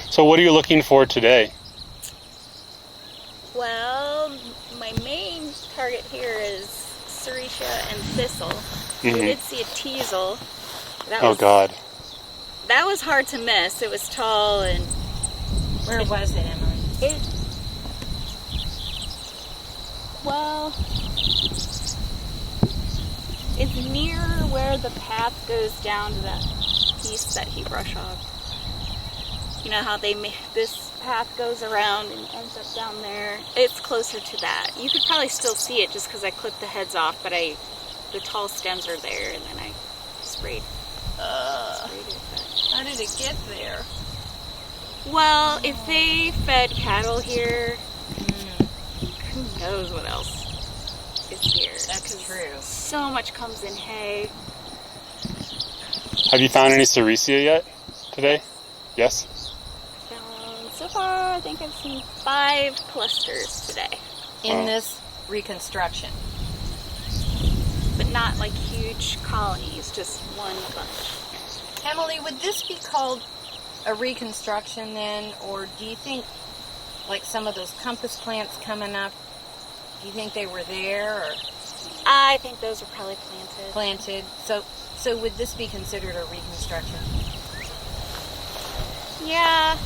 So what are you looking for today? Well, my main target here is Serratia and Thistle. Mm-hmm. We did see a teasel. God. That was hard to miss. It was tall and... Where was it, Emily? It's near where the path goes down to that piece that he brush hogged. You know how this path goes around and ends up down there? It's closer to that. You could probably still see it just because I clipped the heads off, but the tall stems are there, and then I sprayed it. How did it get there? Well, if they fed cattle here, who knows what else is here. That's true. So much comes in hay. Have you found any Serratia yet today? Yes? So far, I think I've seen 5 clusters today. In this reconstruction? But not like huge colonies, just one bunch. Emily, would this be called a reconstruction then, or do you think, like some of those compass plants coming up, do you think they were there, or? I think those were probably planted. So would this be considered a reconstruction? Yeah,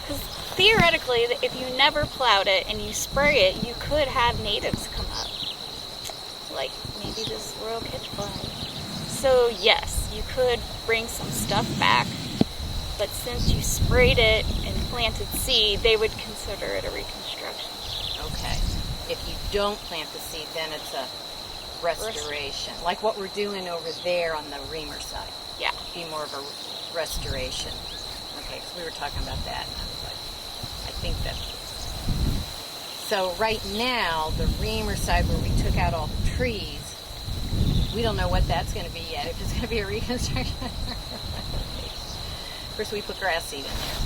because theoretically, if you never plowed it and you spray it, you could have natives come up, like maybe this royal kitchfly. So yes, you could bring some stuff back, but since you sprayed it and planted seed, they would consider it a reconstruction. Okay. If you don't plant the seed, then it's a restoration. Like what we're doing over there on the reamer side. Yeah. Be more of a restoration. Okay, because we were talking about that, and I was like, I think that. So right now, the reamer side where we took out all the trees, we don't know what that's going to be yet. If it's going to be a reconstruction. Of course, we put grass seed in there.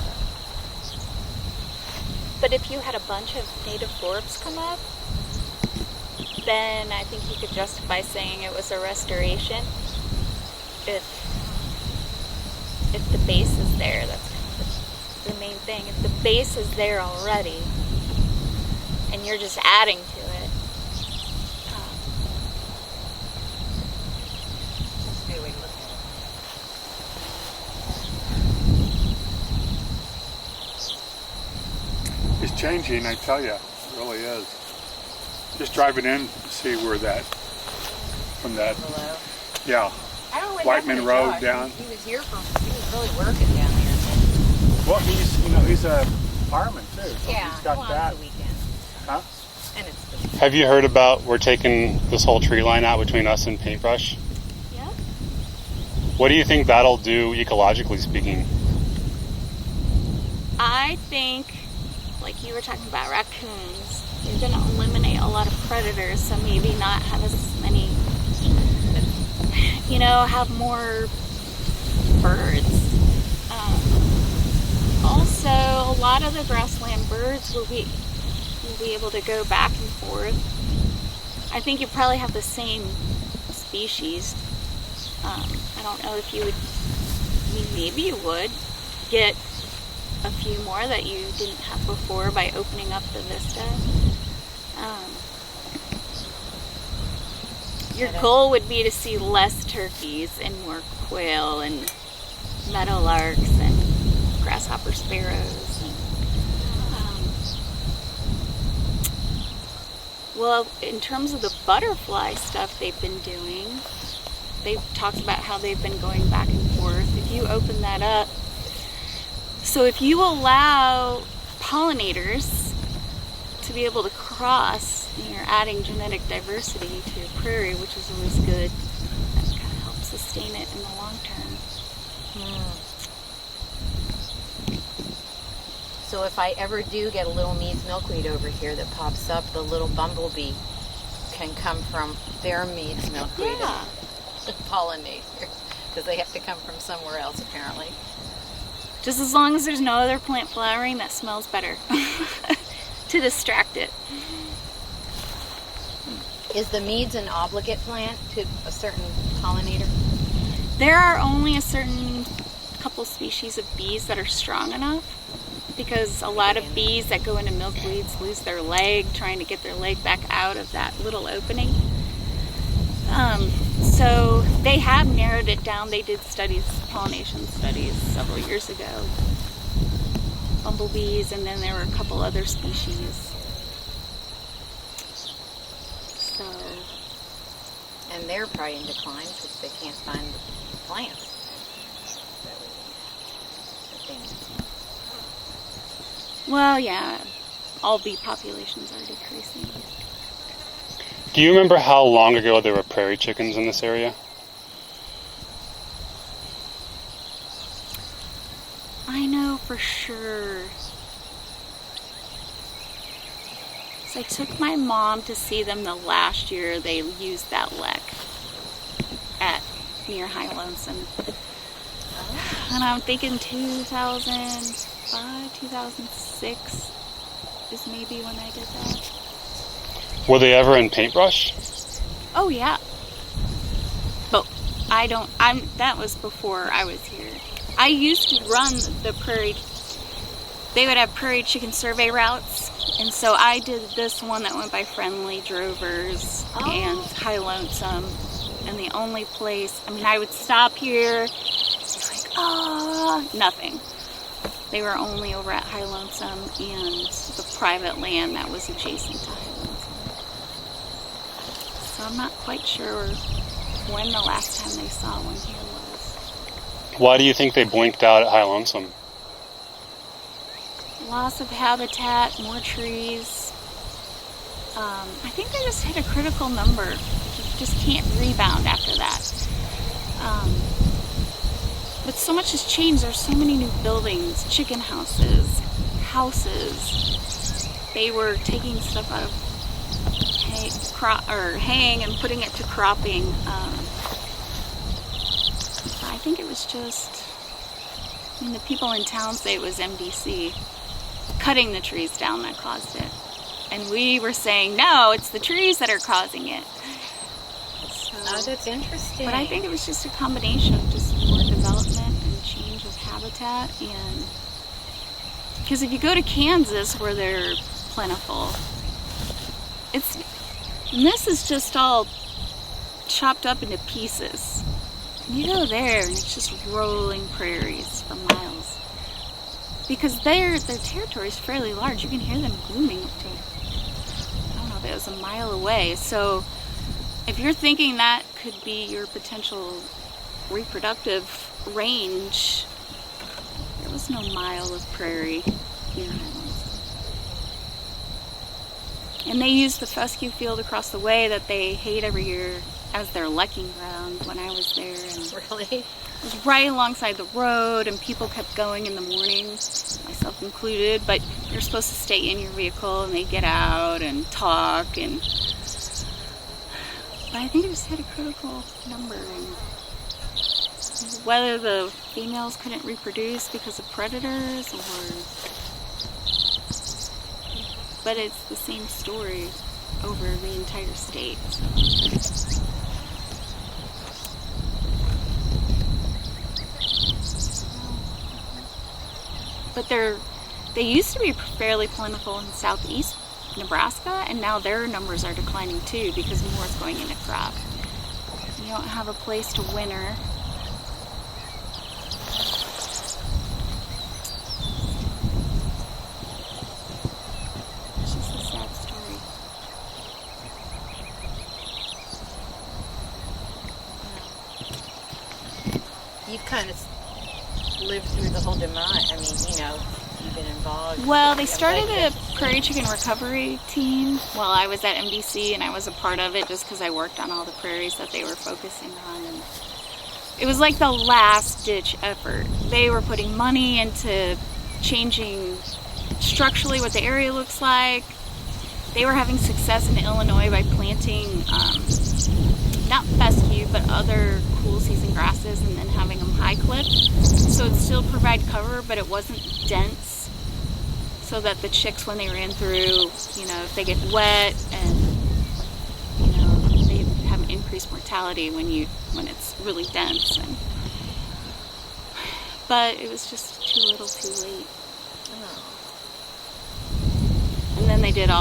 But if you had a bunch of native forbs come up, then I think you could justify saying it was a restoration. If the base is there, that's kind of the main thing. If the base is there already, and you're just adding to it, That's a good way to look at it. It's changing, I tell you. It really is. Just driving in to see where from that, Below. yeah, I don't know what Whiteman happened to Road Josh. down. He was here he was really working down there. Well, he's a fireman too. So Yeah, he's got well, that. it's the weekend. Huh? And it's the Have you heard about we're taking this whole tree line out between us and Paintbrush? yeah. What do you think that'll do ecologically speaking? I think, like you were talking about raccoons, you're going to eliminate a lot of predators, so maybe not have as many, have more birds. Also, a lot of the grassland birds will be able to go back and forth. I think you probably have the same species. I don't know if you would, maybe you would get a few more that you didn't have before by opening up the vista. Your goal would be to see less turkeys and more quail and meadowlarks and grasshopper sparrows. And, well, in terms of the butterfly stuff they've been doing, they've talked about how they've been going back and forth. If you open that up, so if you allow pollinators to be able to cross, and you're adding genetic diversity to prairie, which is always good, that kind of helps sustain it in the long term. So if I ever do get a little Mead's milkweed over here that pops up, the little bumblebee can come from their Mead's milkweed and pollinate here, because they have to come from somewhere else apparently. Just as long as there's no other plant flowering that smells better to distract it. Is the Mead's an obligate plant to a certain pollinator? There are only a certain couple species of bees that are strong enough, because a lot of bees that go into milkweeds lose their leg trying to get their leg back out of that little opening. So they have narrowed it down. They did studies, pollination studies several years ago. Bumblebees, and then there were a couple other species. So, And they're probably in decline because they can't find plants. well, yeah, all bee populations are decreasing. Do you remember how long ago there were prairie chickens in this area? I know for sure. So I took my mom to see them the last year they used that lek at near High Lonesome. And I'm thinking 2005, 2006 is maybe when I did that. Were they ever in Paintbrush? Oh yeah. But that was before I was here. I used to run the prairie, they would have prairie chicken survey routes, and so I did this one that went by Friendly, Drovers, and High Lonesome, and the only place, I would stop here, nothing. They were only over at High Lonesome and the private land that was adjacent to High Lonesome. So I'm not quite sure when the last time they saw one here was. Why do you think they blinked out at High Lonesome? Loss of habitat, more trees. I think they just hit a critical number. You just can't rebound after that. But so much has changed. There's so many new buildings, chicken houses. They were taking stuff out of haying and putting it to cropping. I think it was just, the people in town say it was MDC cutting the trees down that caused it. And we were saying, no, it's the trees that are causing it. So, that's interesting. but I think it was just a combination of just more development and change of habitat. And because if you go to Kansas where they're plentiful, this is just all chopped up into pieces. And you go there and it's just rolling prairies for miles. Because their territory is fairly large. You can hear them booming up to, I don't know if it was a mile away. So if you're thinking that could be your potential reproductive range, there was no mile of prairie near Highlands. And they used the fescue field across the way that they hate every year as their lekking ground when I was there. And Really? it was right alongside the road, and people kept going in the mornings, myself included, but you're supposed to stay in your vehicle and they get out and talk. But I think it just hit a critical number, and whether the females couldn't reproduce because of predators but it's the same story over the entire state. But they used to be fairly plentiful in southeast Nebraska, and now their numbers are declining too because more is going into crop. You don't have a place to winter. It's just a sad story. You've kind of lived through the whole demise. You've been involved. Well, they started a prairie chicken recovery team while I was at MDC, and I was a part of it just because I worked on all the prairies that they were focusing on. And it was like the last ditch effort. They were putting money into changing structurally what the area looks like. They were having success in Illinois by planting not fescue, but other cool season grasses, and then having them high clipped. So it still provide cover, but it wasn't dense, so that the chicks, when they ran through, if they get wet, and they have an increased mortality when it's really dense. but it was just too little too late. Oh. And then they did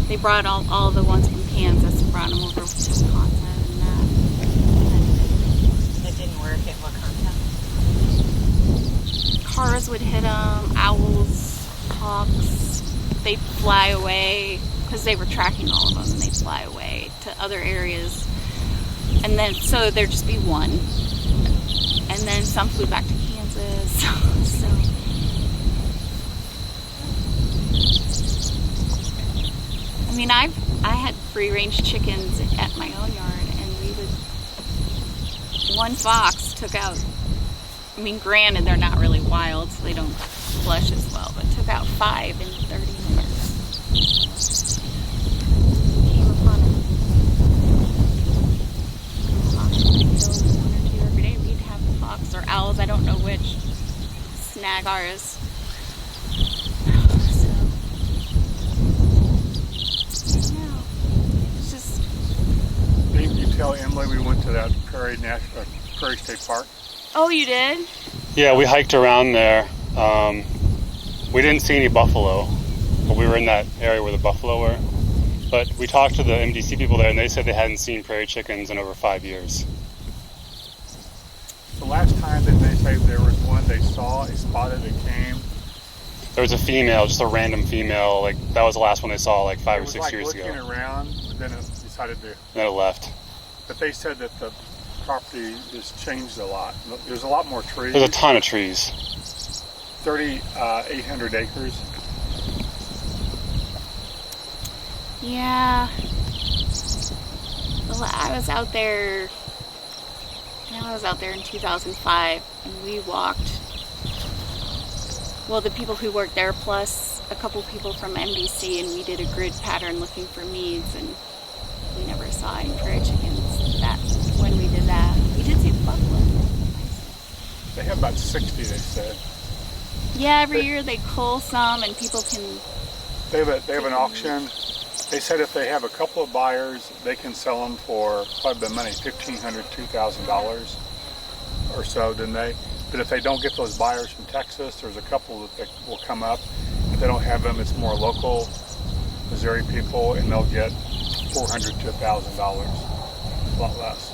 they brought all the ones from Kansas and brought them over to Wisconsin and that. That didn't work at Wakanda? Cars would hit them, owls, hawks, they'd fly away because they were tracking all of them, and they'd fly away to other areas. And then, so there'd just be one. And then some flew back to Kansas. So. I mean, I had free-range chickens at my own yard, and one fox took out, I mean, granted, they're not really wild, so they don't flush as well, but took out 5 in 30 minutes. Came upon them. Fox would kill 1 or 2 every day. We'd have fox or owls, I don't know which, snag ours. Didn't you tell Emily we went to that Prairie State Park? Oh, you did? Yeah, we hiked around there. We didn't see any buffalo, but we were in that area where the buffalo were. But we talked to the MDC people there, and they said they hadn't seen prairie chickens in over 5 years. The last time that they say there was one they saw, they spotted, it came. There was a female, just a random female, like that was the last one they saw like 5 or 6 years ago. It was like looking around, but then it decided to... Then it left. But they said that the property has changed a lot. There's a lot more trees. There's a ton of trees. 800 acres. Yeah. Well, I was out there in 2005, and we walked. Well, the people who worked there, plus a couple people from NBC, and we did a grid pattern looking for meads, and we never saw any prairie chickens when we did that. We did see the buffalo. They have about 60, they said. Yeah, every year they cull some, and people can... They have an auction. They said if they have a couple of buyers, they can sell them for quite a bit of money, $1,500, $2,000 or so, didn't they? But if they don't get those buyers from Texas, there's a couple that will come up. If they don't have them, it's more local Missouri people, and they'll get $400 to $1,000, a lot less.